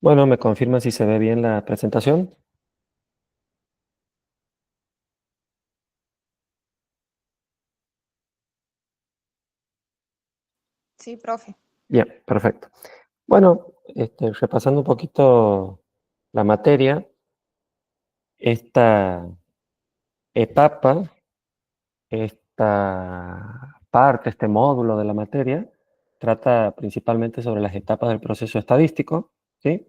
Bueno, me confirma si se ve bien la presentación. Sí, profe. Bien, perfecto. Bueno, repasando un poquito la materia, esta etapa, esta parte, este módulo de la materia, trata principalmente sobre las etapas del proceso estadístico, ¿sí?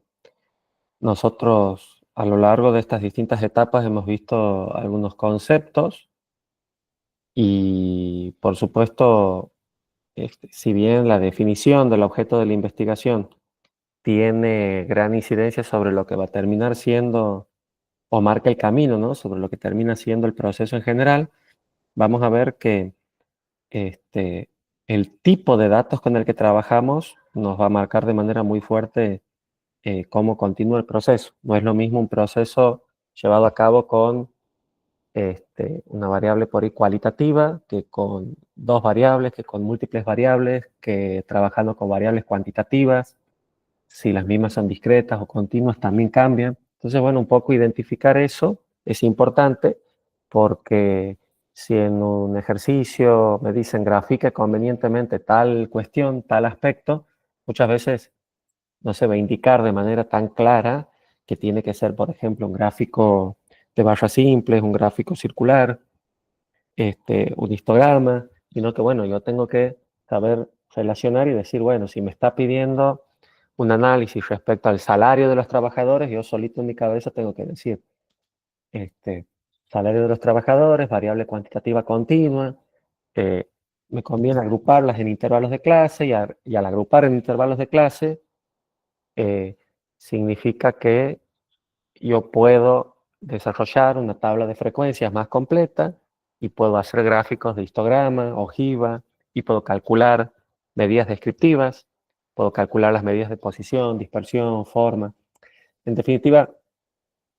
Nosotros a lo largo de estas distintas etapas hemos visto algunos conceptos y, por supuesto, si bien la definición del objeto de la investigación tiene gran incidencia sobre lo que va a terminar siendo o marca el camino, ¿no? Sobre lo que termina siendo el proceso en general, vamos a ver que este, el tipo de datos con el que trabajamos nos va a marcar de manera muy fuerte cómo continúa el proceso. No es lo mismo un proceso llevado a cabo con una variable por ahí cualitativa que con dos variables, que con múltiples variables, que trabajando con variables cuantitativas. Si las mismas son discretas o continuas, también cambian. Entonces, bueno, un poco identificar eso es importante porque si en un ejercicio me dicen grafique convenientemente tal cuestión, tal aspecto, muchas veces no se va a indicar de manera tan clara que tiene que ser, por ejemplo, un gráfico de barras simples, un gráfico circular, un histograma, sino que, bueno, yo tengo que saber relacionar y decir, bueno, si me está pidiendo un análisis respecto al salario de los trabajadores, yo solito en mi cabeza tengo que decir, este, salario de los trabajadores, variable cuantitativa continua, eh, me conviene agruparlas en intervalos de clase y al agrupar en intervalos de clase, eh, significa que yo puedo desarrollar una tabla de frecuencias más completa y puedo hacer gráficos de histograma, ojiva, y puedo calcular medidas descriptivas, puedo calcular las medidas de posición, dispersión, forma. En definitiva,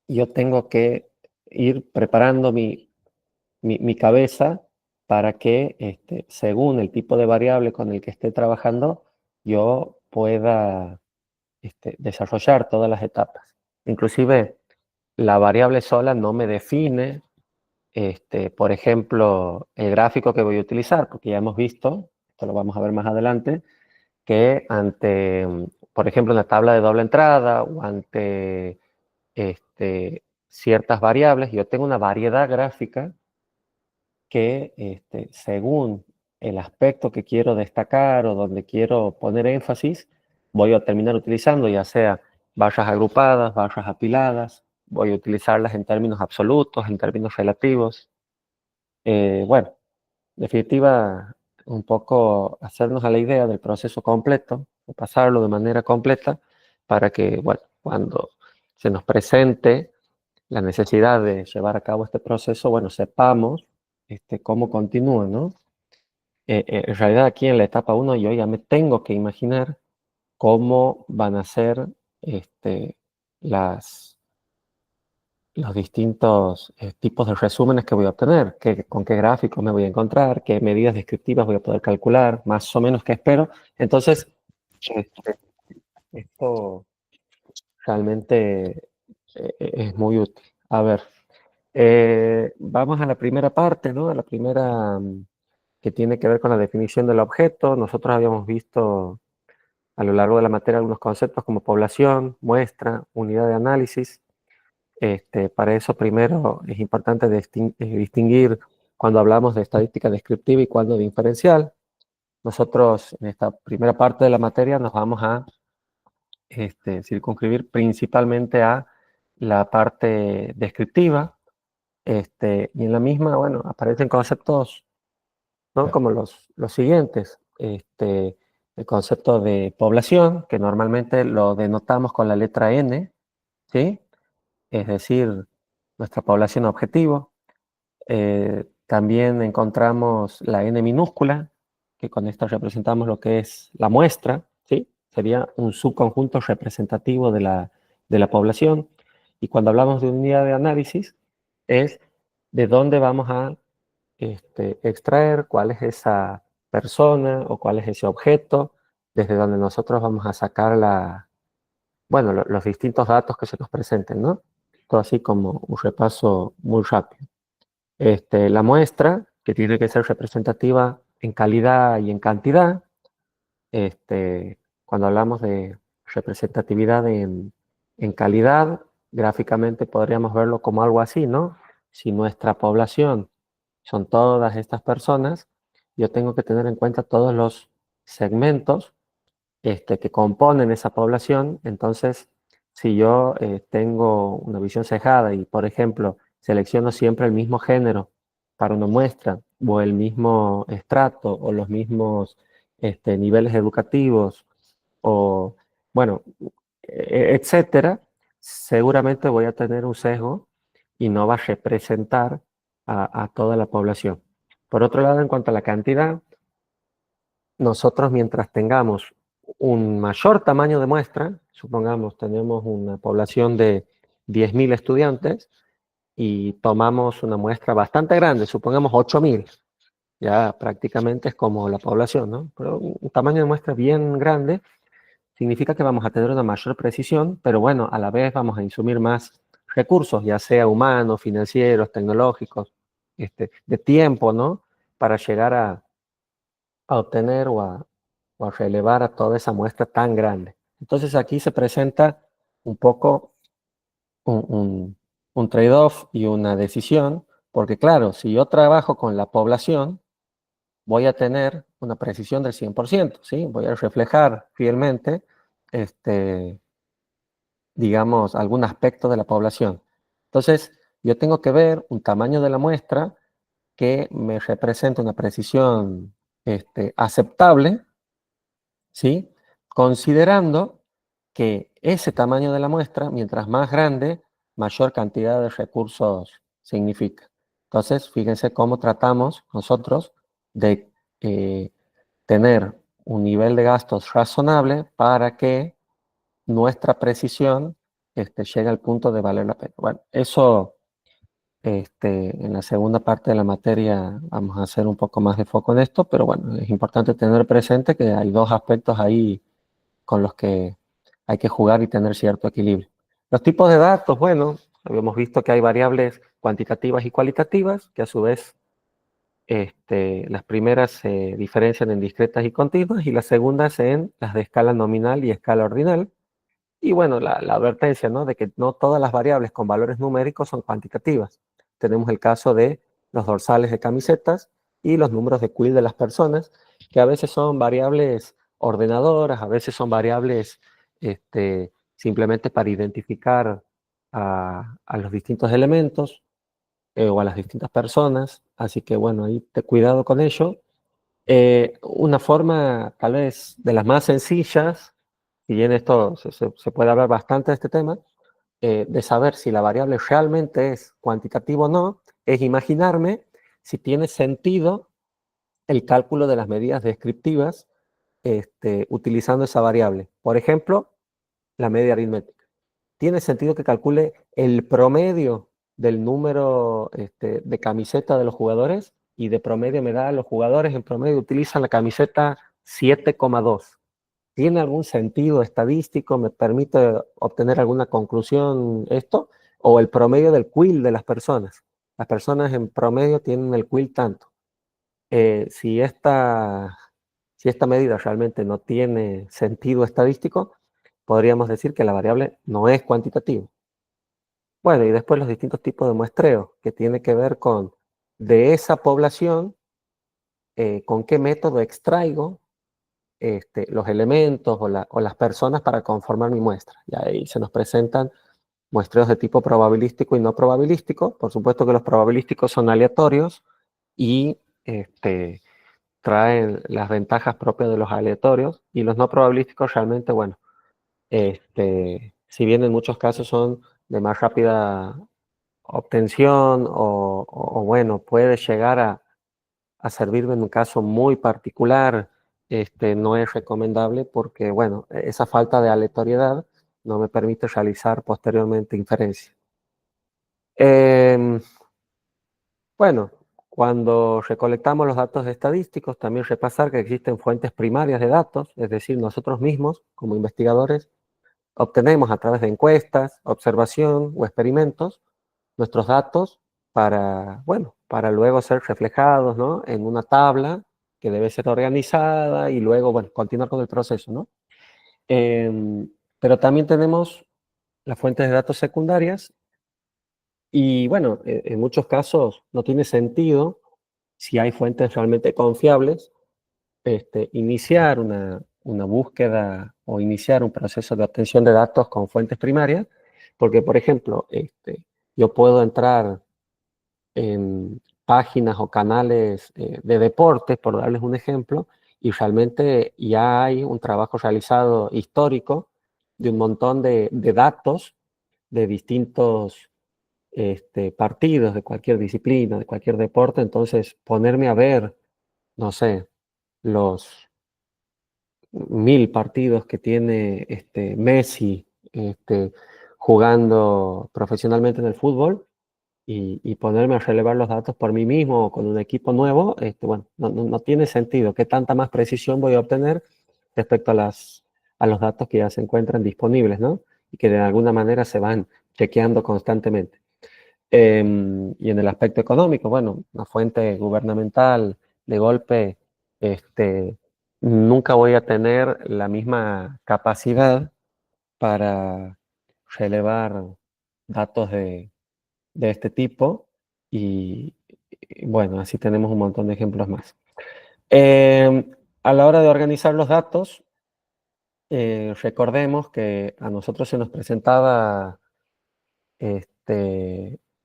yo tengo que ir preparando mi cabeza para que, según el tipo de variable con el que esté trabajando, yo pueda desarrollar todas las etapas. Inclusive, la variable sola no me define, por ejemplo, el gráfico que voy a utilizar, porque ya hemos visto, esto lo vamos a ver más adelante, que ante, por ejemplo, una tabla de doble entrada o ante ciertas variables, yo tengo una variedad gráfica que según el aspecto que quiero destacar o donde quiero poner énfasis, voy a terminar utilizando ya sea barras agrupadas, barras apiladas, voy a utilizarlas en términos absolutos, en términos relativos. Bueno, en definitiva, un poco hacernos a la idea del proceso completo, o pasarlo de manera completa, para que, bueno, cuando se nos presente la necesidad de llevar a cabo este proceso, bueno, sepamos cómo continúa, ¿no? En realidad aquí en la etapa uno yo ya me tengo que imaginar cómo van a ser este, las, los distintos tipos de resúmenes que voy a obtener, con qué gráficos me voy a encontrar, qué medidas descriptivas voy a poder calcular, más o menos qué espero. Entonces, este, esto realmente es muy útil. A ver, vamos a la primera parte, ¿no? A la primera que tiene que ver con la definición del objeto. Nosotros habíamos visto a lo largo de la materia algunos conceptos como población, muestra, unidad de análisis. Para eso primero es importante distinguir cuando hablamos de estadística descriptiva y cuando de inferencial. Nosotros en esta primera parte de la materia nos vamos a circunscribir principalmente a la parte descriptiva, y en la misma, bueno, aparecen conceptos, ¿no? Como los siguientes. El concepto de población, que normalmente lo denotamos con la letra N, ¿sí? Es decir, nuestra población objetivo. También encontramos la N minúscula, que con esto representamos lo que es la muestra, ¿sí? Sería un subconjunto representativo de la población. Y cuando hablamos de unidad de análisis, es de dónde vamos a extraer cuál es esa persona o cuál es ese objeto, desde donde nosotros vamos a sacar bueno, los distintos datos que se nos presenten, ¿no? Todo así como un repaso muy rápido. La muestra, que tiene que ser representativa en calidad y en cantidad. Cuando hablamos de representatividad en calidad, gráficamente podríamos verlo como algo así, ¿no? Si nuestra población son todas estas personas, yo tengo que tener en cuenta todos los segmentos que componen esa población. Entonces, si yo tengo una visión cejada y, por ejemplo, selecciono siempre el mismo género para una muestra, o el mismo estrato, o los mismos niveles educativos, o, bueno, etcétera, seguramente voy a tener un sesgo y no va a representar a toda la población. Por otro lado, en cuanto a la cantidad, nosotros mientras tengamos un mayor tamaño de muestra, supongamos tenemos una población de 10.000 estudiantes y tomamos una muestra bastante grande, supongamos 8.000, ya prácticamente es como la población, ¿no? Pero un tamaño de muestra bien grande significa que vamos a tener una mayor precisión, pero bueno, a la vez vamos a insumir más recursos, ya sea humanos, financieros, tecnológicos, de tiempo, ¿no? Para llegar a obtener o a relevar a toda esa muestra tan grande. Entonces aquí se presenta un poco un, un, un trade-off y una decisión, porque claro, si yo trabajo con la población, voy a tener una precisión del 100%, ¿sí? Voy a reflejar fielmente, digamos, algún aspecto de la población. Entonces, yo tengo que ver un tamaño de la muestra que me represente una precisión aceptable, ¿sí? Considerando que ese tamaño de la muestra, mientras más grande, mayor cantidad de recursos significa. Entonces, fíjense cómo tratamos nosotros de tener un nivel de gastos razonable para que nuestra precisión llegue al punto de valer la pena. Bueno, eso en la segunda parte de la materia vamos a hacer un poco más de foco en esto, pero bueno, es importante tener presente que hay dos aspectos ahí con los que hay que jugar y tener cierto equilibrio. Los tipos de datos, bueno, habíamos visto que hay variables cuantitativas y cualitativas, que a su vez las primeras se diferencian en discretas y continuas y las segundas en las de escala nominal y escala ordinal. Y bueno, la advertencia, ¿no? De que no todas las variables con valores numéricos son cuantitativas. Tenemos el caso de los dorsales de camisetas y los números de quill de las personas, que a veces son variables ordenadoras, a veces son variables simplemente para identificar a los distintos elementos o a las distintas personas. Así que bueno, ahí te cuidado con ello. Una forma tal vez de las más sencillas, si bien esto se puede hablar bastante de este tema, de saber si la variable realmente es cuantitativa o no, es imaginarme si tiene sentido el cálculo de las medidas descriptivas utilizando esa variable. Por ejemplo, la media aritmética. ¿Tiene sentido que calcule el promedio del número de camiseta de los jugadores? Y de promedio me da, los jugadores en promedio utilizan la camiseta 7,2. ¿Tiene algún sentido estadístico? ¿Me permite obtener alguna conclusión esto? ¿O el promedio del quill de las personas? Las personas en promedio tienen el quill tanto. Si esta medida realmente no tiene sentido estadístico, podríamos decir que la variable no es cuantitativa. Bueno, y después los distintos tipos de muestreo, que tiene que ver con de esa población, con qué método extraigo los elementos o las personas para conformar mi muestra. Y ahí se nos presentan muestreos de tipo probabilístico y no probabilístico. Por supuesto que los probabilísticos son aleatorios y traen las ventajas propias de los aleatorios, y los no probabilísticos realmente, bueno, si bien en muchos casos son de más rápida obtención o bueno, puede llegar a servirme en un caso muy particular, no es recomendable porque, bueno, esa falta de aleatoriedad no me permite realizar posteriormente inferencias. Bueno, cuando recolectamos los datos estadísticos, también repasar que existen fuentes primarias de datos, es decir, nosotros mismos, como investigadores, obtenemos a través de encuestas, observación o experimentos nuestros datos para, bueno, para luego ser reflejados, ¿no? En una tabla que debe ser organizada y luego, bueno, continuar con el proceso, ¿no? Pero también tenemos las fuentes de datos secundarias y, bueno, en muchos casos no tiene sentido, si hay fuentes realmente confiables, iniciar una búsqueda o iniciar un proceso de obtención de datos con fuentes primarias, porque, por ejemplo, yo puedo entrar en páginas o canales de deportes, por darles un ejemplo, y realmente ya hay un trabajo realizado histórico de un montón de datos de distintos partidos, de cualquier disciplina, de cualquier deporte. Entonces ponerme a ver, no sé, los 1000 partidos que tiene Messi jugando profesionalmente en el fútbol y ponerme a relevar los datos por mí mismo o con un equipo nuevo, bueno, no tiene sentido. ¿Qué tanta más precisión voy a obtener respecto a los datos que ya se encuentran disponibles, ¿no? Y que de alguna manera se van chequeando constantemente. Y en el aspecto económico, bueno, una fuente gubernamental de golpe, este, nunca voy a tener la misma capacidad para relevar datos de este tipo y bueno, así tenemos un montón de ejemplos más. A la hora de organizar los datos, recordemos que a nosotros se nos presentaba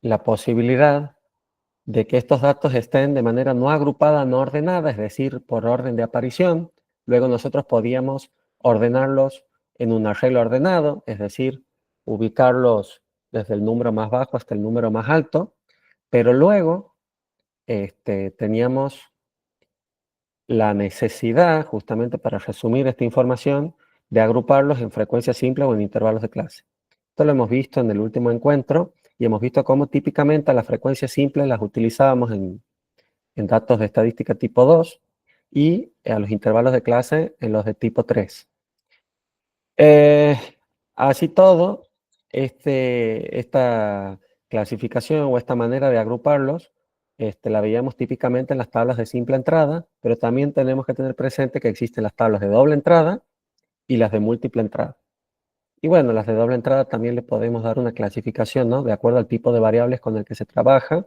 la posibilidad de que estos datos estén de manera no agrupada, no ordenada, es decir, por orden de aparición. Luego nosotros podíamos ordenarlos en un arreglo ordenado, es decir, ubicarlos desde el número más bajo hasta el número más alto, pero luego teníamos la necesidad, justamente para resumir esta información, de agruparlos en frecuencia simple o en intervalos de clase. Esto lo hemos visto en el último encuentro y hemos visto cómo típicamente las frecuencias simples las utilizábamos en datos de estadística tipo 2 y a los intervalos de clase en los de tipo 3. Eh, Así todo, esta clasificación o esta manera de agruparlos, la veíamos típicamente en las tablas de simple entrada, pero también tenemos que tener presente que existen las tablas de doble entrada y las de múltiple entrada. Y bueno, las de doble entrada también le podemos dar una clasificación, ¿no? De acuerdo al tipo de variables con el que se trabaja.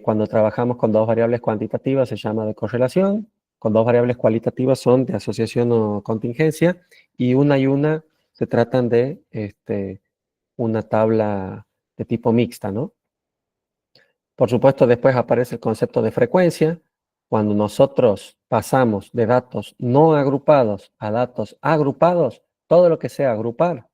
Cuando trabajamos con dos variables cuantitativas se llama de correlación, con dos variables cualitativas son de asociación o contingencia, y una se tratan de una tabla de tipo mixta, ¿no? Por supuesto, después aparece el concepto de frecuencia. Cuando nosotros pasamos de datos no agrupados a datos agrupados, todo lo que sea agrupar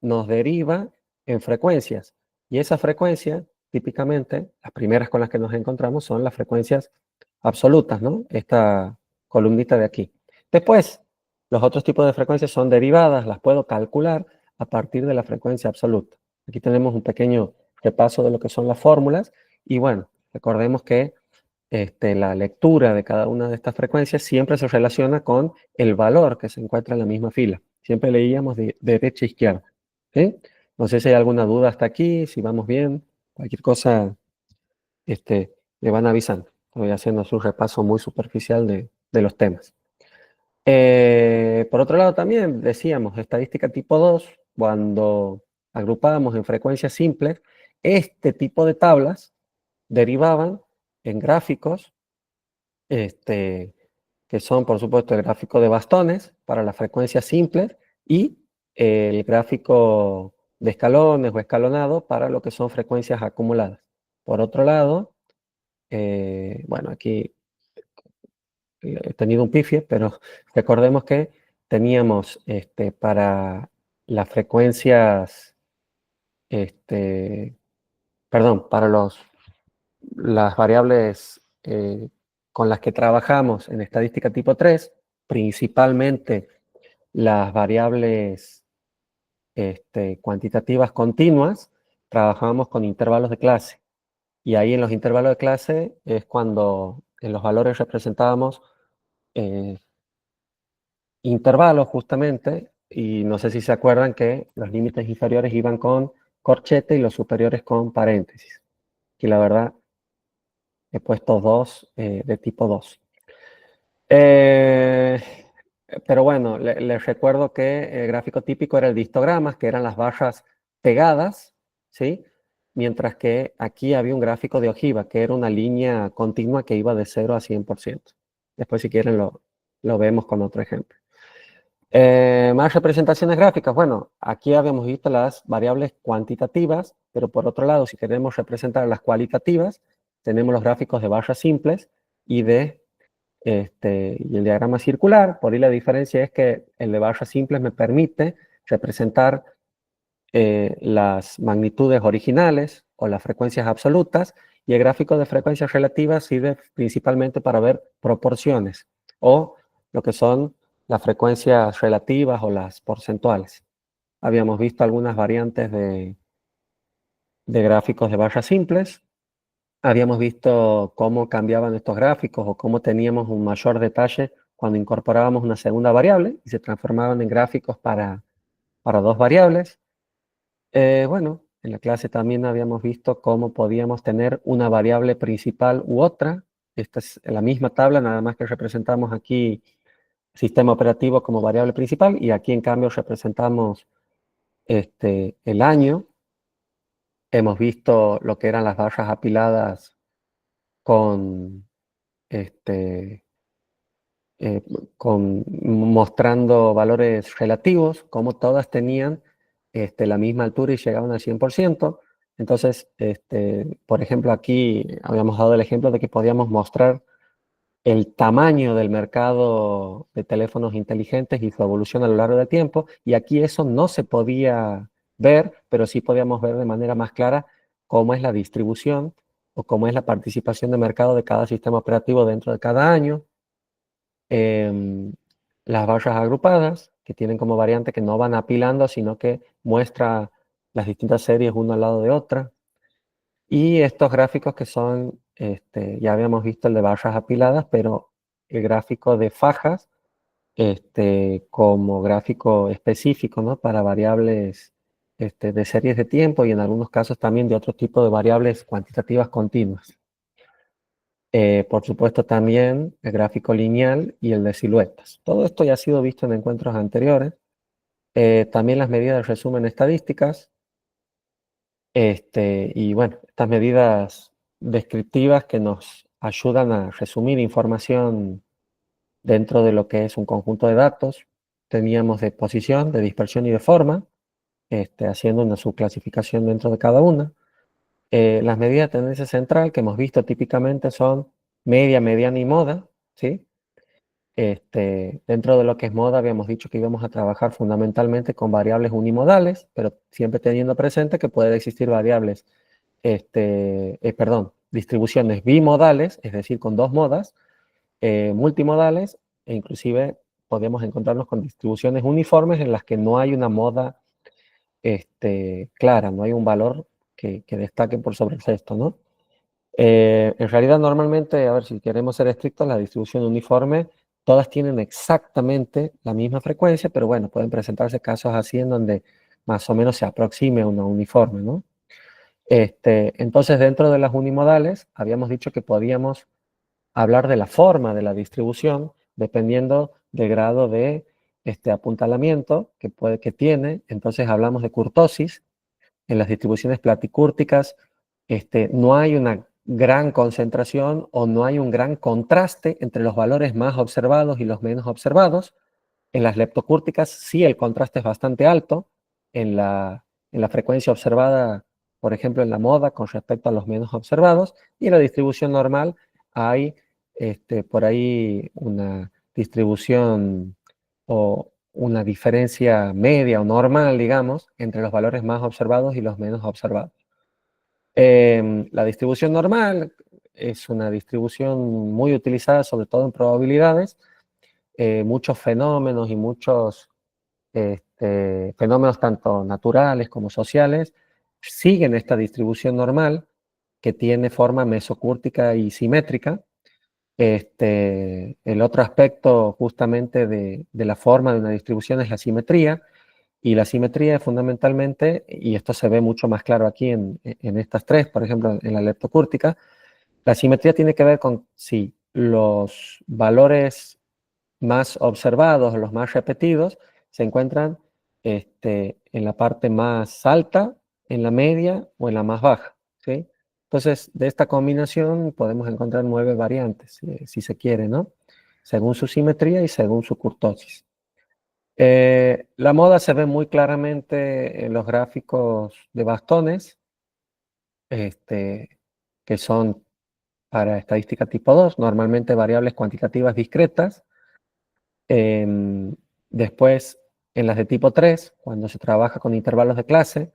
nos deriva en frecuencias. Y esa frecuencia, típicamente, las primeras con las que nos encontramos son las frecuencias absolutas, ¿no? Esta columnita de aquí. Después, los otros tipos de frecuencias son derivadas, las puedo calcular a partir de la frecuencia absoluta. Aquí tenemos un pequeño repaso de lo que son las fórmulas y bueno, recordemos que la lectura de cada una de estas frecuencias siempre se relaciona con el valor que se encuentra en la misma fila. Siempre leíamos de derecha a izquierda. ¿Sí? No sé si hay alguna duda hasta aquí, si vamos bien, cualquier cosa me van avisando. Voy haciendo un repaso muy superficial de los temas. Por otro lado, también decíamos estadística tipo 2 cuando agrupábamos en frecuencias simples, este tipo de tablas derivaban en gráficos, que son, por supuesto, el gráfico de bastones para las frecuencias simples y el gráfico de escalones o escalonado para lo que son frecuencias acumuladas. Por otro lado, bueno, aquí he tenido un pifie, pero recordemos que teníamos para las frecuencias, perdón, para las variables con las que trabajamos en estadística tipo 3, principalmente las variables cuantitativas continuas, trabajamos con intervalos de clase. Y ahí en los intervalos de clase es cuando en los valores representábamos intervalos justamente y no sé si se acuerdan que los límites inferiores iban con corchete y los superiores con paréntesis. Aquí la verdad he puesto dos de tipo 2. Pero bueno, les recuerdo que el gráfico típico era el de histogramas, que eran las barras pegadas, ¿sí? Mientras que aquí había un gráfico de ojiva, que era una línea continua que iba de 0 a 100%. Después, si quieren, lo vemos con otro ejemplo. Más representaciones gráficas. Bueno, aquí habíamos visto las variables cuantitativas, pero por otro lado, si queremos representar las cualitativas, tenemos los gráficos de barras simples y y el diagrama circular. Por ahí la diferencia es que el de barras simples me permite representar las magnitudes originales o las frecuencias absolutas, y el gráfico de frecuencias relativas sirve principalmente para ver proporciones o lo que son las frecuencias relativas o las porcentuales. Habíamos visto algunas variantes de gráficos de barras simples. Habíamos visto cómo cambiaban estos gráficos o cómo teníamos un mayor detalle cuando incorporábamos una segunda variable y se transformaban en gráficos para dos variables. Bueno, en la clase también habíamos visto cómo podíamos tener una variable principal u otra. Esta es la misma tabla, nada más que representamos aquí sistema operativo como variable principal y aquí en cambio representamos el año. Hemos visto lo que eran las barras apiladas con, este, eh, mostrando valores relativos, como todas tenían la misma altura y llegaban al 100%. Entonces, por ejemplo, aquí habíamos dado el ejemplo de que podíamos mostrar el tamaño del mercado de teléfonos inteligentes y su evolución a lo largo del tiempo, y aquí eso no se podía ver, pero sí podíamos ver de manera más clara cómo es la distribución o cómo es la participación de mercado de cada sistema operativo dentro de cada año. Las barras agrupadas, que tienen como variante que no van apilando, sino que muestra las distintas series una al lado de otra. Y estos gráficos que son, ya habíamos visto el de barras apiladas, pero el gráfico de fajas, como gráfico específico, ¿no? Para variables de series de tiempo y en algunos casos también de otro tipo de variables cuantitativas continuas. Por supuesto también el gráfico lineal y el de siluetas. Todo esto ya ha sido visto en encuentros anteriores. También las medidas de resumen estadísticas. Y bueno, estas medidas descriptivas que nos ayudan a resumir información dentro de lo que es un conjunto de datos. Teníamos de posición, de dispersión y de forma, haciendo una subclasificación dentro de cada una. Las medidas de tendencia central que hemos visto típicamente son media, mediana y moda, ¿sí? Dentro de lo que es moda habíamos dicho que íbamos a trabajar fundamentalmente con variables unimodales, pero siempre teniendo presente que pueden existir variables, distribuciones bimodales, es decir, con dos modas, multimodales, e inclusive podemos encontrarnos con distribuciones uniformes en las que no hay una moda clara, no hay un valor que destaque por sobre el resto, ¿no? En realidad, normalmente, a ver, si queremos ser estrictos, la distribución uniforme, todas tienen exactamente la misma frecuencia, pero bueno, pueden presentarse casos así en donde más o menos se aproxime a una uniforme, ¿no? Entonces, dentro de las unimodales, habíamos dicho que podíamos hablar de la forma de la distribución dependiendo del grado de apuntalamiento que tiene. Entonces, hablamos de kurtosis. En las distribuciones platicúrticas no hay una gran concentración o no hay un gran contraste entre los valores más observados y los menos observados. En las leptocúrticas sí el contraste es bastante alto en la frecuencia observada, por ejemplo, en la moda con respecto a los menos observados, y en la distribución normal hay por ahí una distribución o una diferencia media o normal, digamos, entre los valores más observados y los menos observados. La distribución normal es una distribución muy utilizada, sobre todo en probabilidades. Muchos fenómenos y muchos fenómenos tanto naturales como sociales siguen esta distribución normal que tiene forma mesocúrtica y simétrica. El otro aspecto justamente de la forma de una distribución es la simetría, y la simetría es fundamentalmente, y esto se ve mucho más claro aquí en estas tres, por ejemplo, en la leptocúrtica, la simetría tiene que ver con si los valores más observados, los más repetidos, se encuentran en la parte más alta, en la media o en la más baja, ¿sí? Entonces, de esta combinación podemos encontrar 9 variantes, si se quiere, ¿no? Según su simetría y según su kurtosis. La moda se ve muy claramente en los gráficos de bastones, este, que son para estadística tipo 2, normalmente variables cuantitativas discretas. Em, Después, en las de tipo 3, cuando se trabaja con intervalos de clase,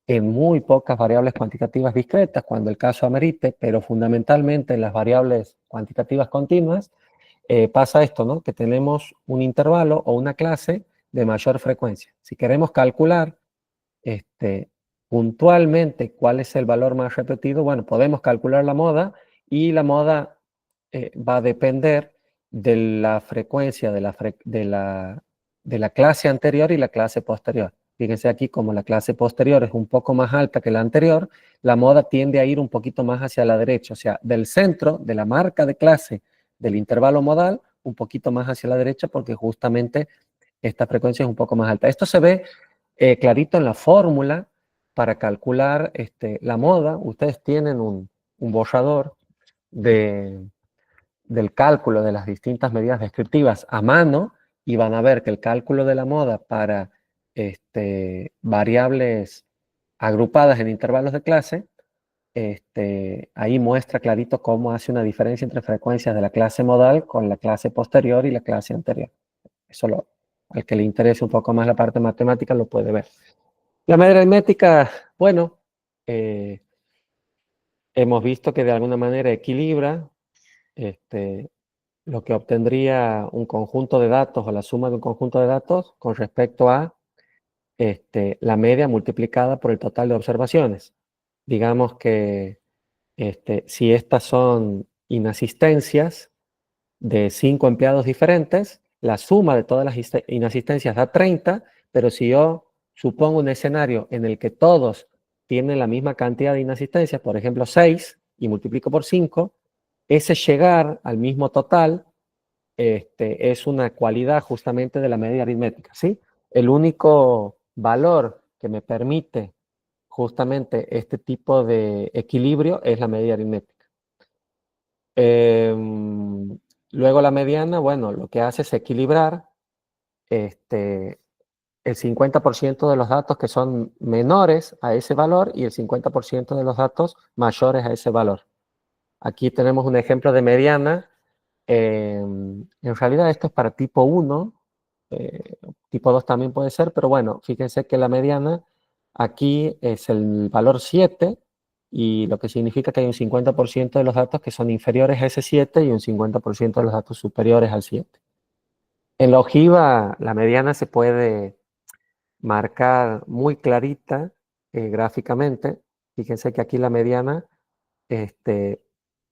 en muy pocas variables cuantitativas discretas, cuando el caso amerite, pero fundamentalmente en las variables cuantitativas continuas, pasa esto, ¿no? Que tenemos un intervalo o una clase de mayor frecuencia. Si queremos calcular puntualmente cuál es el valor más repetido, bueno, podemos calcular la moda, y la moda va a depender de la frecuencia de la clase anterior y la clase posterior. Fíjense aquí, como la clase posterior es un poco más alta que la anterior, la moda tiende a ir un poquito más hacia la derecha, o sea, del centro, de la marca de clase del intervalo modal, un poquito más hacia la derecha, porque justamente esta frecuencia es un poco más alta. Esto se ve clarito en la fórmula para calcular la moda. Ustedes tienen un borrador de, del cálculo de las distintas medidas descriptivas a mano, y van a ver que el cálculo de la moda para variables agrupadas en intervalos de clase, ahí muestra clarito cómo hace una diferencia entre frecuencias de la clase modal con la clase posterior y la clase anterior. Eso al que le interese un poco más la parte matemática lo puede ver. La media aritmética, bueno, eh, hemos visto que de alguna manera equilibra lo que obtendría un conjunto de datos o la suma de un conjunto de datos con respecto a la media multiplicada por el total de observaciones. Digamos que si estas son inasistencias de 5 empleados diferentes, la suma de todas las inasistencias da 30, pero si yo supongo un escenario en el que todos tienen la misma cantidad de inasistencias, por ejemplo 6, y multiplico por 5, ese llegar al mismo total es una cualidad justamente de la media aritmética, ¿sí? El único valor que me permite justamente este tipo de equilibrio es la media aritmética. Luego la mediana, bueno, lo que hace es equilibrar el 50% de los datos que son menores a ese valor y el 50% de los datos mayores a ese valor. Aquí tenemos un ejemplo de mediana. En realidad esto es para tipo 1, tipo 2 también puede ser, pero bueno, fíjense que la mediana aquí es el valor 7, y lo que significa que hay un 50% de los datos que son inferiores a ese 7 y un 50% de los datos superiores al 7. En la ojiva, la mediana se puede marcar muy clarita gráficamente. Fíjense que aquí la mediana este,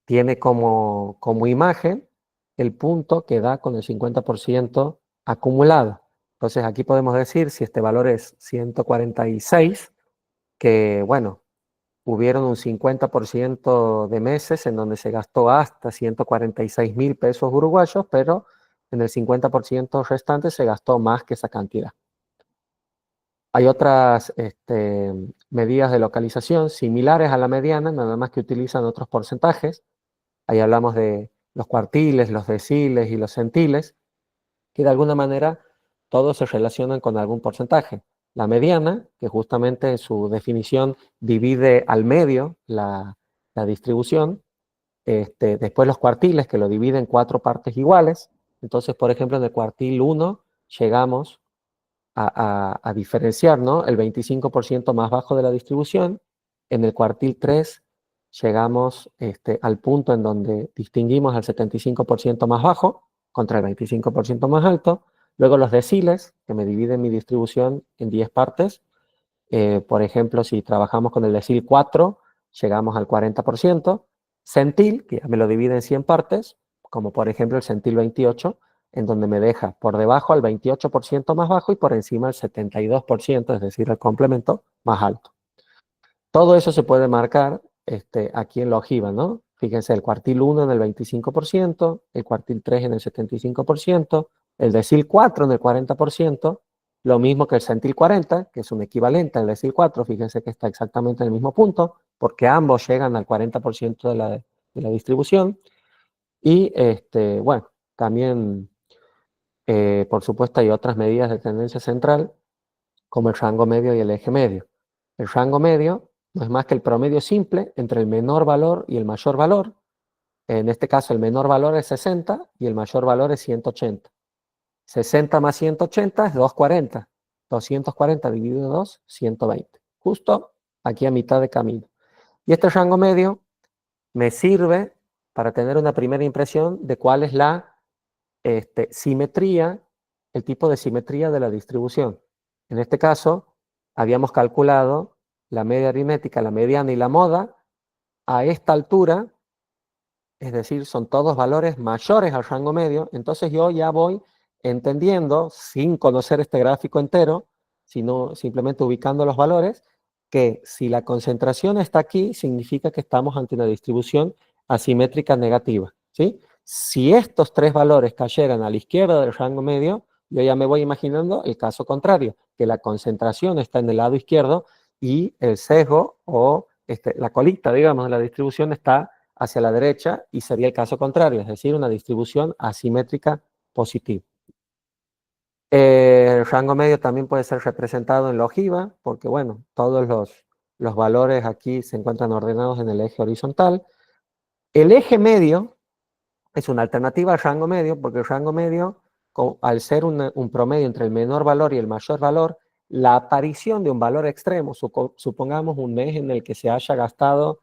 tiene como imagen el punto que da con el 50% acumulado. Entonces aquí podemos decir, si este valor es 146, que bueno, hubieron un 50% de meses en donde se gastó hasta 146.000 pesos uruguayos, pero en el 50% restante se gastó más que esa cantidad. Hay otras medidas de localización similares a la mediana, nada más que utilizan otros porcentajes. Ahí hablamos de los cuartiles, los deciles y los centiles, que de alguna manera todos se relacionan con algún porcentaje. La mediana, que justamente en su definición divide al medio la distribución. Después los cuartiles, que lo dividen en 4 partes iguales. Entonces, por ejemplo, en el cuartil 1 llegamos a diferenciar, ¿no?, el 25% más bajo de la distribución. En el cuartil 3 llegamos al punto en donde distinguimos al 75% más bajo contra el 25% más alto. Luego los deciles, que me dividen mi distribución en 10 partes. Por ejemplo, si trabajamos con el decil 4, llegamos al 40%. Centil, que ya me lo divide en 100 partes, como por ejemplo el centil 28, en donde me deja por debajo al 28% más bajo y por encima al 72%, es decir, el complemento más alto. Todo eso se puede marcar aquí en la ojiva, ¿no? Fíjense, el cuartil 1 en el 25%, el cuartil 3 en el 75%, el decil 4 en el 40%, lo mismo que el centil 40, que es un equivalente al decil 4, fíjense que está exactamente en el mismo punto, porque ambos llegan al 40% de la distribución. Y bueno, también, por supuesto, hay otras medidas de tendencia central, como el rango medio y el eje medio. El rango medio no es más que el promedio simple entre el menor valor y el mayor valor. En este caso, el menor valor es 60 y el mayor valor es 180. 60 más 180 es 240. 240 dividido 2, 120. Justo aquí a mitad de camino. Y este rango medio me sirve para tener una primera impresión de cuál es la simetría, el tipo de simetría de la distribución. En este caso, habíamos calculado la media aritmética, la mediana y la moda a esta altura, es decir, son todos valores mayores al rango medio. Entonces yo ya voy entendiendo, sin conocer este gráfico entero, sino simplemente ubicando los valores, que si la concentración está aquí, significa que estamos ante una distribución asimétrica negativa, ¿sí? Si estos tres valores cayeran a la izquierda del rango medio, yo ya me voy imaginando el caso contrario, que la concentración está en el lado izquierdo y el sesgo o la colita, digamos, de la distribución está hacia la derecha y sería el caso contrario, es decir, una distribución asimétrica positiva. El rango medio también puede ser representado en la ojiva, porque bueno, todos los valores aquí se encuentran ordenados en el eje horizontal. El eje medio es una alternativa al rango medio, porque el rango medio, al ser un promedio entre el menor valor y el mayor valor, la aparición de un valor extremo, supongamos un mes en el que se haya gastado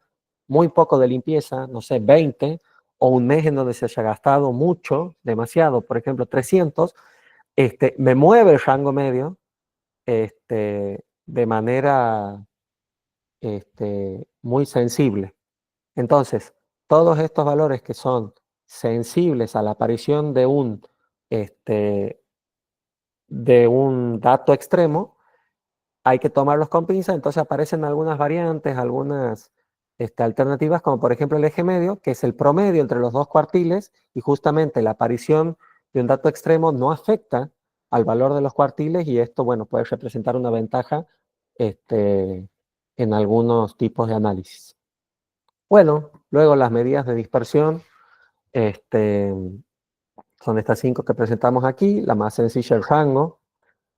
muy poco de limpieza, no sé, 20, o un mes en donde se haya gastado mucho, demasiado, por ejemplo, 300, me mueve el rango medio de manera muy sensible. Entonces, todos estos valores que son sensibles a la aparición de un dato extremo, hay que tomarlos con pinzas. Entonces aparecen algunas variantes, algunas alternativas, como por ejemplo el eje medio, que es el promedio entre los dos cuartiles, y justamente la aparición de un dato extremo no afecta al valor de los cuartiles, y esto, bueno, puede representar una ventaja en algunos tipos de análisis. Bueno, luego las medidas de dispersión son estas 5 que presentamos aquí. La más sencilla, el rango,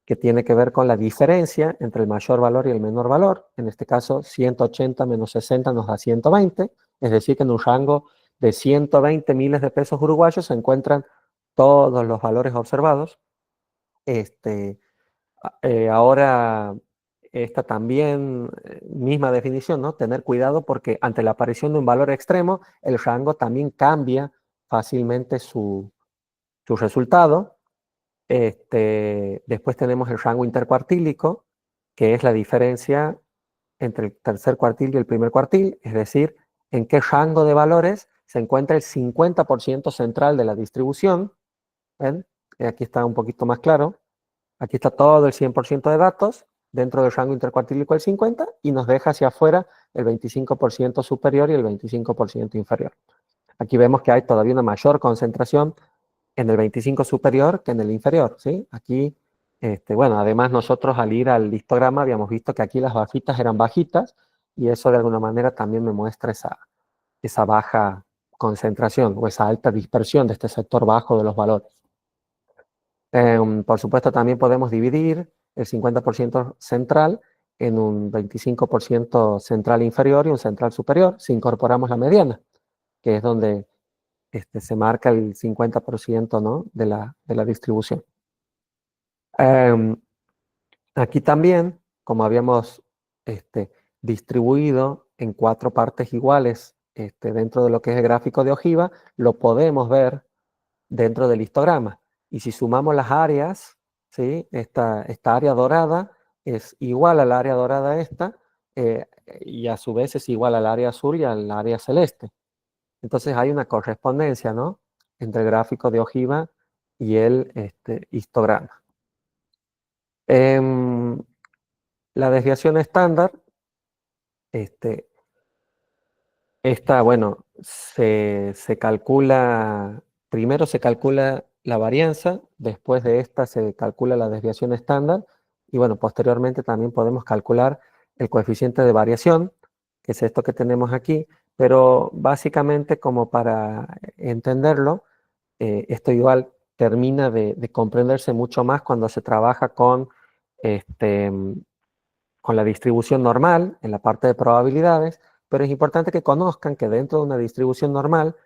que tiene que ver con la diferencia entre el mayor valor y el menor valor. En este caso, 180 menos 60 nos da 120, es decir, que en un rango de 120 miles de pesos uruguayos se encuentran todos los valores observados. Ahora, esta también, misma definición, ¿no? Tener cuidado porque ante la aparición de un valor extremo, el rango también cambia fácilmente su resultado. Después tenemos el rango intercuartílico, que es la diferencia entre el tercer cuartil y el primer cuartil, es decir, en qué rango de valores se encuentra el 50% central de la distribución. ¿Ven? Aquí está un poquito más claro. Aquí está todo el 100% de datos dentro del rango intercuartílico del 50 y nos deja hacia afuera el 25% superior y el 25% inferior. Aquí vemos que hay todavía una mayor concentración en el 25 superior que en el inferior, ¿sí? Aquí, bueno, además nosotros al ir al histograma habíamos visto que aquí las barritas eran bajitas y eso de alguna manera también me muestra esa baja concentración o esa alta dispersión de este sector bajo de los valores. Por supuesto, también podemos dividir el 50% central en un 25% central inferior y un central superior si incorporamos la mediana, que es donde se marca el 50%, ¿no? de la distribución. Aquí también, como habíamos distribuido en 4 partes iguales dentro de lo que es el gráfico de ojiva, lo podemos ver dentro del histograma. Y si sumamos las áreas, ¿sí? Esta área dorada es igual al área dorada esta, y a su vez es igual al área azul y al área celeste. Entonces hay una correspondencia, ¿no? entre el gráfico de ojiva y el histograma. La desviación estándar, esta, bueno, se calcula, primero se calcula la varianza, después de esta se calcula la desviación estándar y bueno, posteriormente también podemos calcular el coeficiente de variación, que es esto que tenemos aquí, pero básicamente como para entenderlo, esto igual termina de comprenderse mucho más cuando se trabaja este, con la distribución normal en la parte de probabilidades, pero es importante que conozcan que dentro de una distribución normal,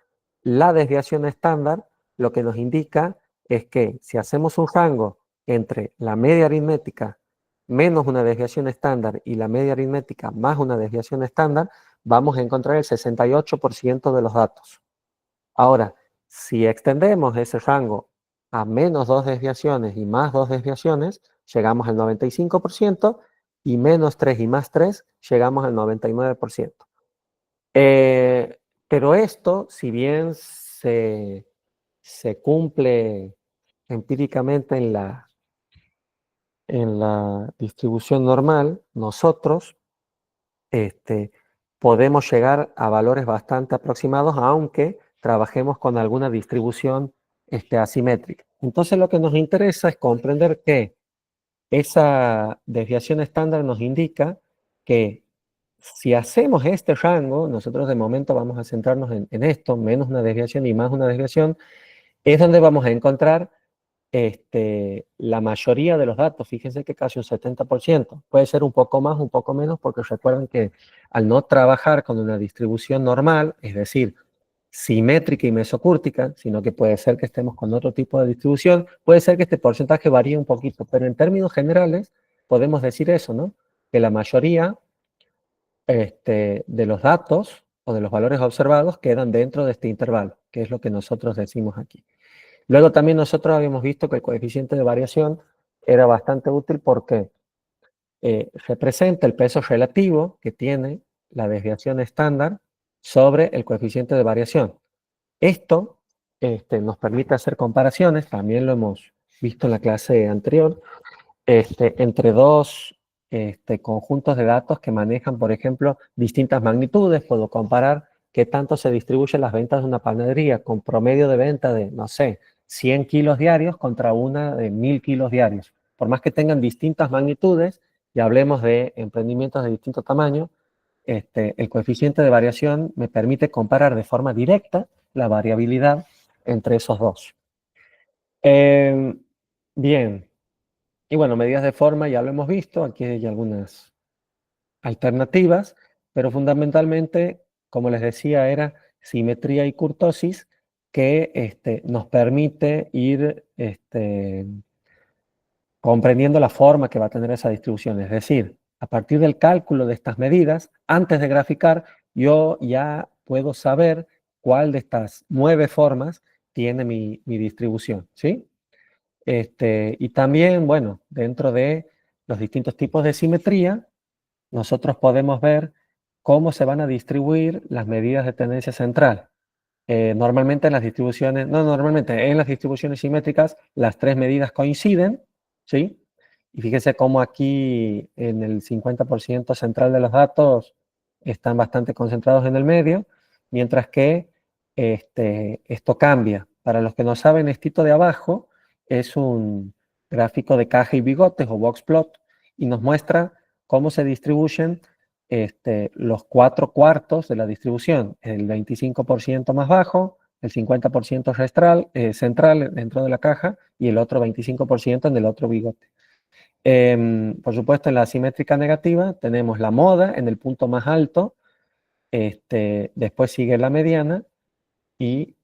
la desviación estándar lo que nos indica es que si hacemos un rango entre la media aritmética menos una desviación estándar y la media aritmética más una desviación estándar, vamos a encontrar el 68% de los datos. Ahora, si extendemos ese rango a menos dos desviaciones y más dos desviaciones, llegamos al 95% y menos 3 y más 3 llegamos al 99%. Pero esto, si bien se cumple empíricamente en la distribución normal, nosotros este, podemos llegar a valores bastante aproximados, aunque trabajemos con alguna distribución asimétrica. Entonces lo que nos interesa es comprender que esa desviación estándar nos indica que si hacemos este rango, nosotros de momento vamos a centrarnos en esto, menos una desviación y más una desviación, es donde vamos a encontrar la mayoría de los datos. Fíjense que casi un 70%. Puede ser un poco más, un poco menos, porque recuerden que al no trabajar con una distribución normal, es decir, simétrica y mesocúrtica, sino que puede ser que estemos con otro tipo de distribución, puede ser que este porcentaje varíe un poquito, pero en términos generales podemos decir eso, ¿no? Que la mayoría de los datos o de los valores observados quedan dentro de este intervalo, que es lo que nosotros decimos aquí. Luego también nosotros habíamos visto que el coeficiente de variación era bastante útil porque representa el peso relativo que tiene la desviación estándar sobre el coeficiente de variación. Esto nos permite hacer comparaciones, también lo hemos visto en la clase anterior, entre dos conjuntos de datos que manejan, por ejemplo, distintas magnitudes. Puedo comparar qué tanto se distribuyen las ventas de una panadería con promedio de venta de, no sé, 100 kilos diarios contra una de 1000 kilos diarios. Por más que tengan distintas magnitudes y hablemos de emprendimientos de distinto tamaño, el coeficiente de variación me permite comparar de forma directa la variabilidad entre esos dos. Bien, y bueno, medidas de forma ya lo hemos visto, aquí hay algunas alternativas, pero fundamentalmente, como les decía, era simetría y kurtosis que nos permite ir comprendiendo la forma que va a tener esa distribución. Es decir, a partir del cálculo de estas medidas, antes de graficar, yo ya puedo saber cuál de estas 9 formas tiene mi distribución, ¿sí? Y también, bueno, dentro de los distintos tipos de simetría, nosotros podemos ver cómo se van a distribuir las medidas de tendencia central. Normalmente en las distribuciones, no normalmente, en las distribuciones simétricas, las tres medidas coinciden, ¿sí? Y fíjense cómo aquí en el 50% central de los datos están bastante concentrados en el medio, mientras que esto cambia. Para los que no saben, esto de abajo es un gráfico de caja y bigotes o box plot y nos muestra cómo se distribuyen los 4 cuartos de la distribución, el 25% más bajo, el 50% central dentro de la caja y el otro 25% en el otro bigote. Por supuesto, en la asimétrica negativa tenemos la moda en el punto más alto, después sigue la mediana y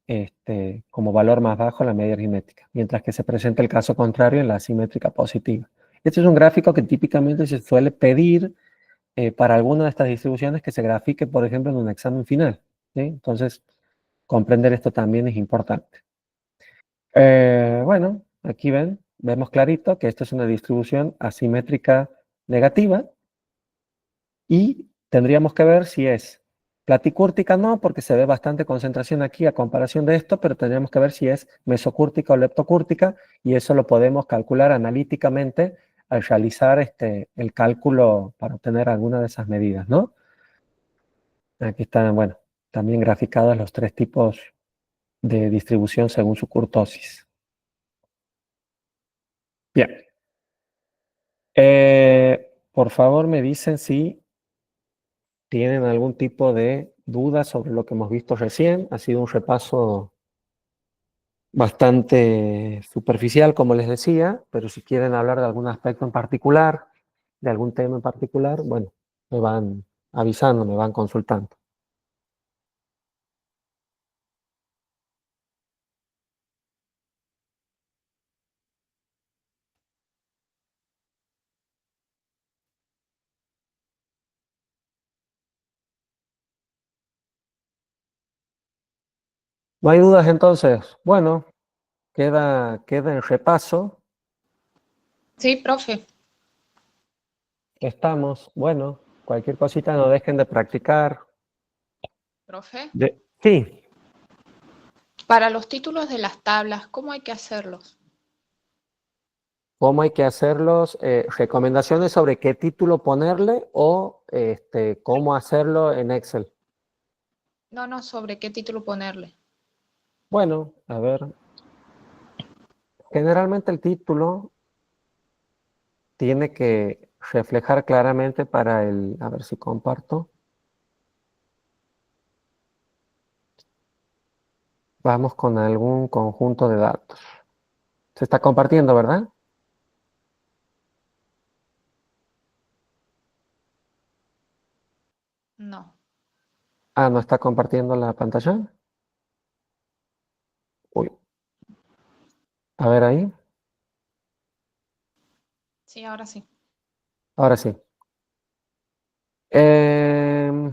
como valor más bajo la media aritmética, mientras que se presenta el caso contrario en la asimétrica positiva. Este es un gráfico que típicamente se suele pedir para alguna de estas distribuciones que se grafique, por ejemplo, en un examen final, ¿sí? Entonces, comprender esto también es importante. Bueno, aquí vemos clarito que esto es una distribución asimétrica negativa y tendríamos que ver si es Platicúrtica no, porque se ve bastante concentración aquí a comparación de esto, pero tendríamos que ver si es mesocúrtica o leptocúrtica, y eso lo podemos calcular analíticamente al realizar el cálculo para obtener alguna de esas medidas, ¿no? Aquí están, bueno, también graficados los tres tipos de distribución según su kurtosis. Bien. Por favor, me dicen si tienen algún tipo de duda sobre lo que hemos visto recién. Ha sido un repaso bastante superficial, como les decía, pero si quieren hablar de algún aspecto en particular, de algún tema en particular, bueno, me van avisando, me van consultando. ¿No hay dudas entonces? Bueno, queda en repaso. Sí, profe. Estamos, bueno, cualquier cosita no dejen de practicar. Profe, Sí, para los títulos de las tablas, ¿cómo hay que hacerlos? ¿cómo hay que hacerlos? Recomendaciones sobre qué título ponerle o cómo hacerlo en Excel. No, no, sobre qué título ponerle. Bueno, a ver, generalmente el título tiene que reflejar claramente para a ver si comparto. Vamos con algún conjunto de datos. Se está compartiendo, ¿verdad? No. Ah, ¿no está compartiendo la pantalla? Uy, a ver ahí. Sí, ahora sí. Ahora sí. Em,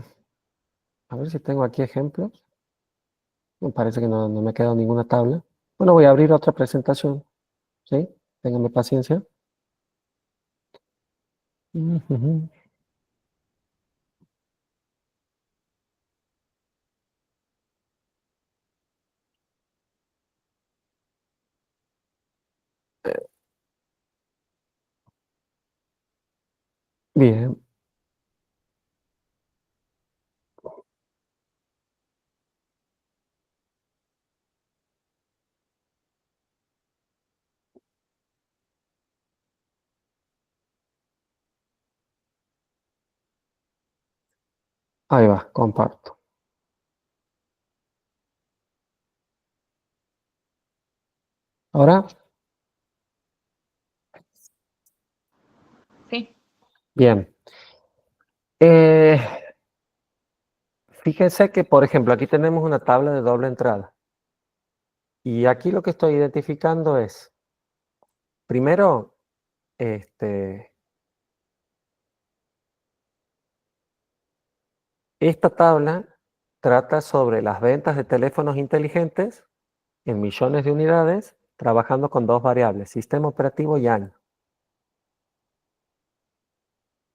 a ver si tengo aquí ejemplos. Me parece que no me ha quedado ninguna tabla. Bueno, voy a abrir otra presentación, ¿sí? Ténganme paciencia. Ujujú. Bien, ahí va, comparto. Ahora, Sí. bien. Fíjense que, por ejemplo, aquí tenemos una tabla de doble entrada. Y aquí lo que estoy identificando es, primero, esta tabla trata sobre las ventas de teléfonos inteligentes en millones de unidades, trabajando con dos variables, sistema operativo y año.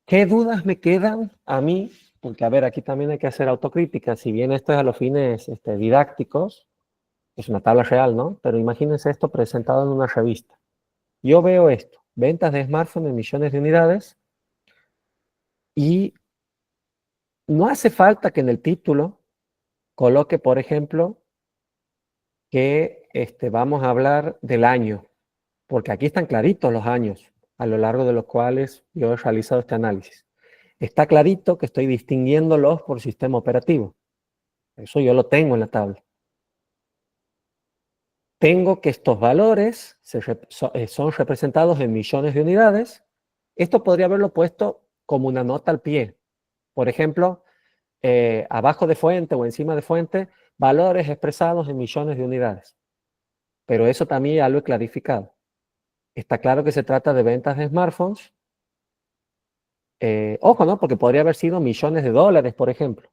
¿Qué dudas me quedan a mí? Porque, a ver, aquí también hay que hacer autocrítica. Si bien esto es a los fines didácticos, es una tabla real, ¿no? Pero imagínense esto presentado en una revista. Yo veo esto, ventas de smartphones en millones de unidades, y no hace falta que en el título coloque, por ejemplo, que vamos a hablar del año, porque aquí están claritos los años a lo largo de los cuales yo he realizado este análisis. Está clarito que estoy distinguiéndolos por sistema operativo. Eso yo lo tengo en la tabla. Tengo que estos valores son representados en millones de unidades. Esto podría haberlo puesto como una nota al pie. Por ejemplo, abajo de fuente o encima de fuente, valores expresados en millones de unidades. Pero eso también ya lo he clarificado. Está claro que se trata de ventas de smartphones. Ojo, ¿no? Porque podría haber sido millones de dólares, por ejemplo.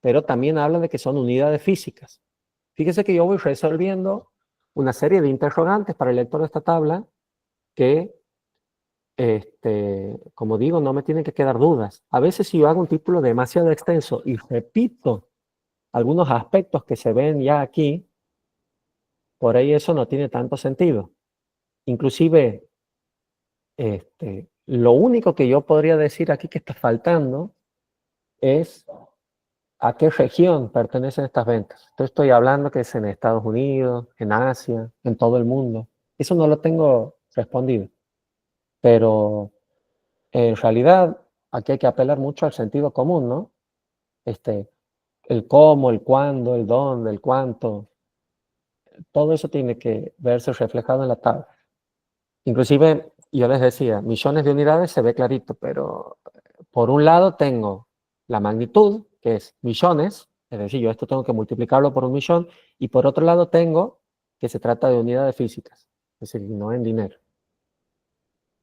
Pero también habla de que son unidades físicas. Fíjese que yo voy resolviendo una serie de interrogantes para el lector de esta tabla que como digo, no me tienen que quedar dudas. A veces si yo hago un título demasiado extenso y repito algunos aspectos que se ven ya aquí, por ahí eso no tiene tanto sentido. Inclusive, lo único que yo podría decir aquí que está faltando es a qué región pertenecen estas ventas. Entonces estoy hablando que es en Estados Unidos, en Asia, en todo el mundo. Eso no lo tengo respondido. Pero en realidad aquí hay que apelar mucho al sentido común, ¿no? El cómo, el cuándo, el dónde, el cuánto, todo eso tiene que verse reflejado en la tabla. Inclusive, yo les decía, millones de unidades se ve clarito, pero por un lado tengo la magnitud, que es millones, es decir, yo esto tengo que multiplicarlo por 1.000.000, y por otro lado tengo que se trata de unidades físicas, es decir, no en dinero.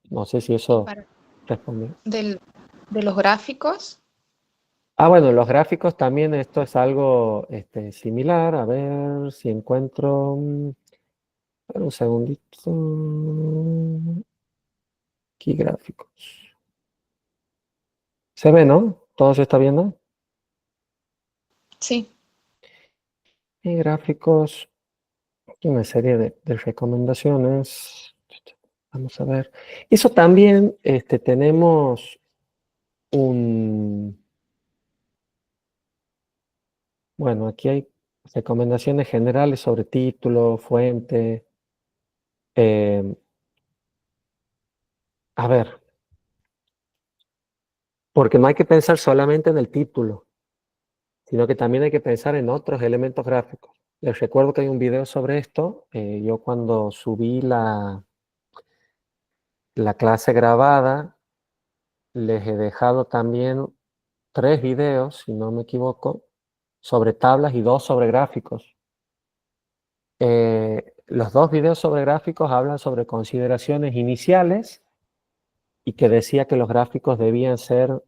No sé si eso Para- responde. de los gráficos, Bueno, los gráficos también esto es algo similar. A ver si encuentro. Espera un segundito. Aquí gráficos. ¿Se ve, no? ¿Todo se está viendo? sí, Y gráficos. Aquí una serie de recomendaciones. Vamos a ver. Eso también tenemos un. Bueno, aquí hay recomendaciones generales sobre título, fuente. eh, a ver, porque no hay que pensar solamente en el título, sino que también hay que pensar en otros elementos gráficos. Les recuerdo que hay un video sobre esto. Yo cuando subí la clase grabada, les he dejado también 3 videos, si no me equivoco, sobre tablas y 2 sobre gráficos. Los 2 videos sobre gráficos hablan sobre consideraciones iniciales y que decía que los gráficos debían ser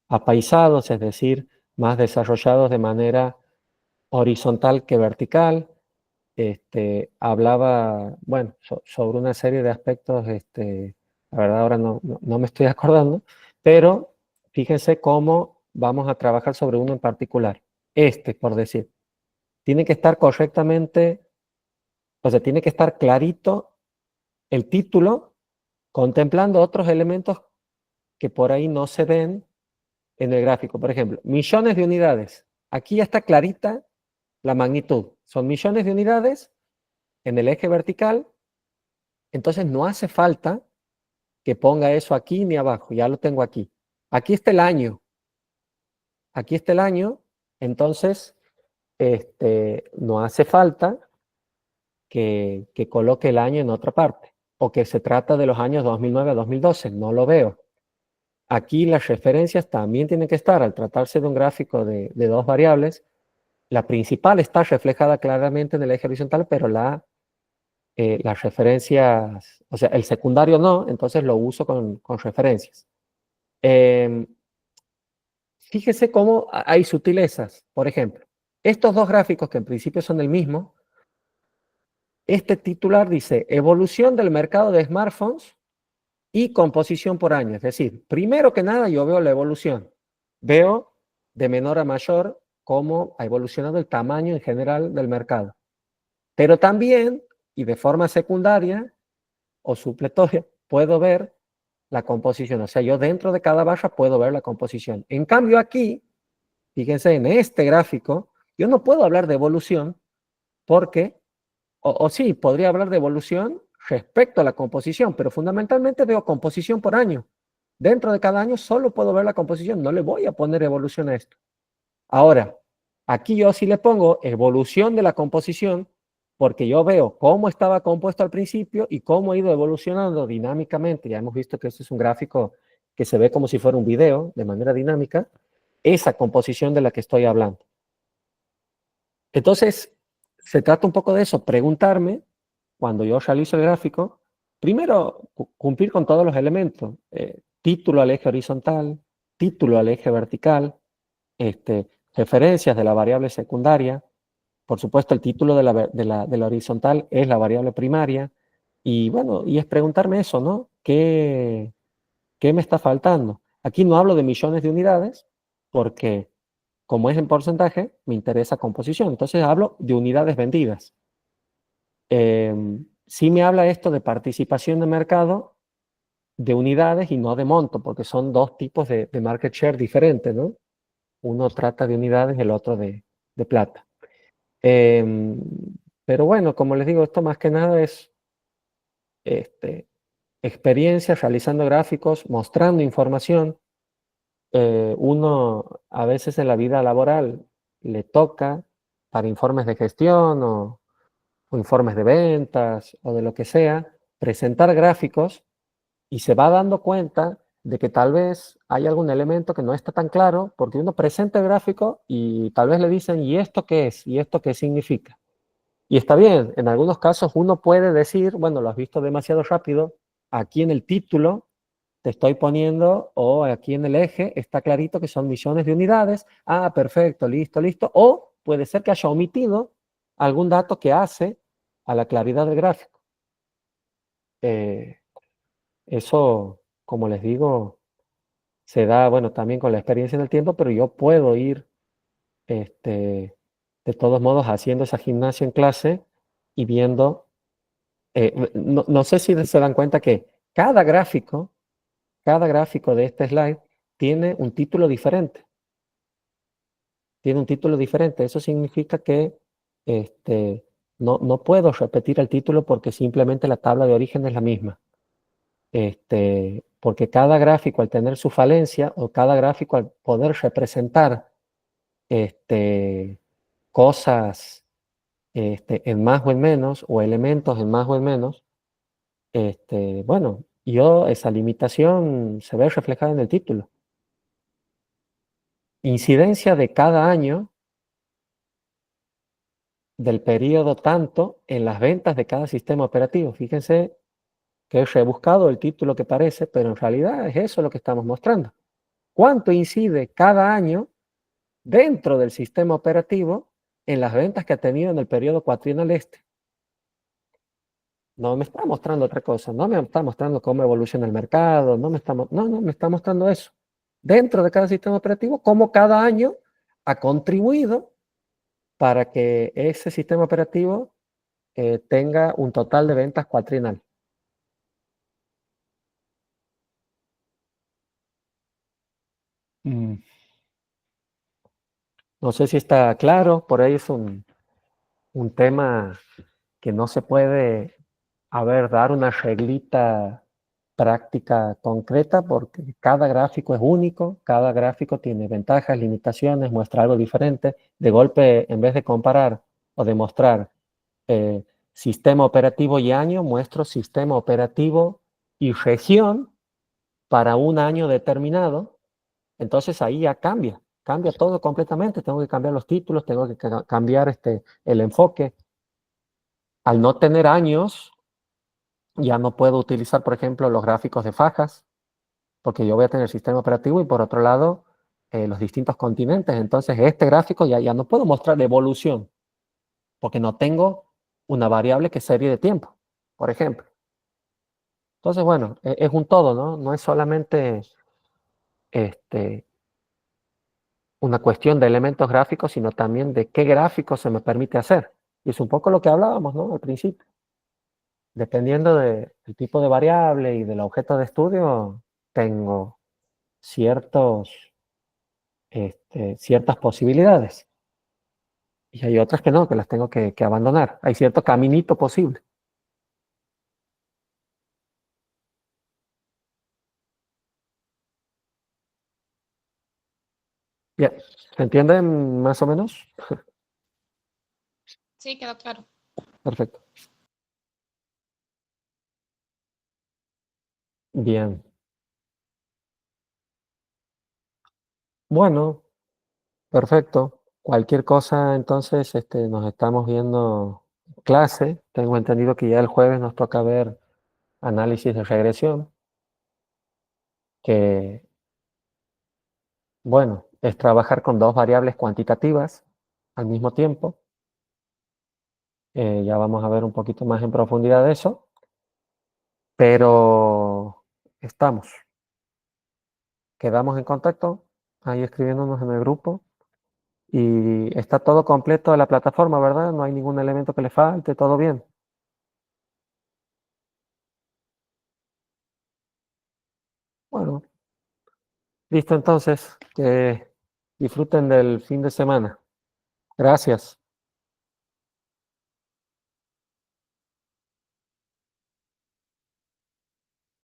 apaisados, es decir, más desarrollados de manera horizontal que vertical. Hablaba, bueno, sobre una serie de aspectos, la verdad ahora no me estoy acordando, pero fíjense cómo vamos a trabajar sobre uno en particular. Por decir, tiene que estar correctamente, o sea, tiene que estar clarito el título, contemplando otros elementos que por ahí no se ven en el gráfico. Por ejemplo, millones de unidades. Aquí ya está clarita la magnitud. Son millones de unidades en el eje vertical, entonces no hace falta que ponga eso aquí ni abajo, ya lo tengo aquí. Aquí está el año, aquí está el año, entonces no hace falta que coloque el año en otra parte, o que se trata de los años 2009 a 2012, no lo veo. Aquí las referencias también tienen que estar, al tratarse de un gráfico de 2 variables, la principal está reflejada claramente en el eje horizontal, pero las referencias, o sea, el secundario no, entonces lo uso con referencias. Fíjese cómo hay sutilezas. Por ejemplo, estos 2 gráficos que en principio son el mismo, este titular dice evolución del mercado de smartphones y composición por año. Es decir, primero que nada yo veo la evolución. Veo de menor a mayor cómo ha evolucionado el tamaño en general del mercado. Pero también, y de forma secundaria o supletoria, puedo ver la composición. O sea, yo dentro de cada barra puedo ver la composición. En cambio aquí, fíjense, en este gráfico, yo no puedo hablar de evolución porque, o sí, podría hablar de evolución respecto a la composición, pero fundamentalmente veo composición por año. Dentro de cada año solo puedo ver la composición, no le voy a poner evolución a esto. Ahora, aquí yo sí le pongo evolución de la composición porque yo veo cómo estaba compuesto al principio y cómo ha ido evolucionando dinámicamente. Ya hemos visto que este es un gráfico que se ve como si fuera un video de manera dinámica, esa composición de la que estoy hablando. Entonces, se trata un poco de eso, preguntarme, cuando yo realizo el gráfico, primero cumplir con todos los elementos, título al eje horizontal, título al eje vertical, referencias de la variable secundaria, por supuesto el título de la horizontal es la variable primaria, y bueno, y es preguntarme eso, ¿no? ¿qué, qué me está faltando? Aquí no hablo de millones de unidades porque como es en porcentaje, me interesa composición. Entonces hablo de unidades vendidas. Sí me habla esto de participación de mercado de unidades y no de monto, porque son dos tipos de market share diferentes, ¿no? Uno trata de unidades, el otro de plata. Em, pero bueno, como les digo, esto más que nada es este, experiencia realizando gráficos, mostrando información. Uno a veces en la vida laboral le toca para informes de gestión o informes de ventas o de lo que sea, presentar gráficos y se va dando cuenta de que tal vez hay algún elemento que no está tan claro porque uno presenta el gráfico y tal vez le dicen, ¿y esto qué es? ¿Y esto qué significa? Y está bien, en algunos casos uno puede decir, bueno, lo has visto demasiado rápido, aquí en el título te estoy poniendo, o aquí en el eje está clarito que son millones de unidades, ah, perfecto, listo, listo, o puede ser que haya omitido algún dato que hace a la claridad del gráfico. Eh, Eso, como les digo, se da, bueno, también con la experiencia en el tiempo, pero yo puedo ir, este, de todos modos, haciendo esa gimnasia en clase y viendo, no sé si se dan cuenta que cada gráfico de este slide tiene un título diferente. Tiene un título diferente. Eso significa que no puedo repetir el título porque simplemente la tabla de origen es la misma. Porque cada gráfico al tener su falencia o cada gráfico al poder representar cosas en más o en menos o elementos en más o en menos, bueno, esa limitación se ve reflejada en el título. Incidencia de cada año del periodo tanto en las ventas de cada sistema operativo. Fíjense que es rebuscado el título que parece, pero en realidad es eso lo que estamos mostrando. ¿Cuánto incide cada año dentro del sistema operativo en las ventas que ha tenido en el periodo cuatrienal este? No me está mostrando otra cosa, no me está mostrando cómo evoluciona el mercado, no, me está mostrando eso. Dentro de cada sistema operativo, cómo cada año ha contribuido para que ese sistema operativo tenga un total de ventas cuatrienal. Mm. No sé si está claro, por ahí es un tema que no se puede, dar una reglita práctica concreta porque cada gráfico es único, cada gráfico tiene ventajas, limitaciones, muestra algo diferente. De golpe, en vez de comparar o de mostrar sistema operativo y año, muestro sistema operativo y región para un año determinado. Entonces ahí ya cambia todo completamente. Tengo que cambiar los títulos, tengo que cambiar el enfoque. Al no tener años, ya no puedo utilizar, por ejemplo, los gráficos de fajas, porque yo voy a tener el sistema operativo y por otro lado, los distintos continentes. Entonces, este gráfico ya no puedo mostrar evolución, porque no tengo una variable que es serie de tiempo, por ejemplo. Entonces, bueno, es un todo, ¿no? No es solamente este, una cuestión de elementos gráficos, sino también de qué gráfico se me permite hacer. Y es un poco lo que hablábamos, ¿no? Al principio. Dependiendo del tipo de variable y del objeto de estudio, tengo ciertos, ciertas posibilidades. Y hay otras que no, que las tengo que abandonar. Hay cierto caminito posible. Bien, ¿se entienden más o menos? Sí, quedó claro. Perfecto. Bien. Bueno, perfecto. Cualquier cosa, entonces, nos estamos viendo en clase. Tengo entendido que ya el jueves nos toca ver análisis de regresión, que, bueno, es trabajar con dos variables cuantitativas al mismo tiempo. Ya vamos a ver un poquito más en profundidad de eso. pero estamos. Quedamos en contacto, ahí escribiéndonos en el grupo. Y está todo completo de la plataforma, ¿verdad? No hay ningún elemento que le falte, todo bien. Bueno, listo entonces. Que disfruten del fin de semana. Gracias.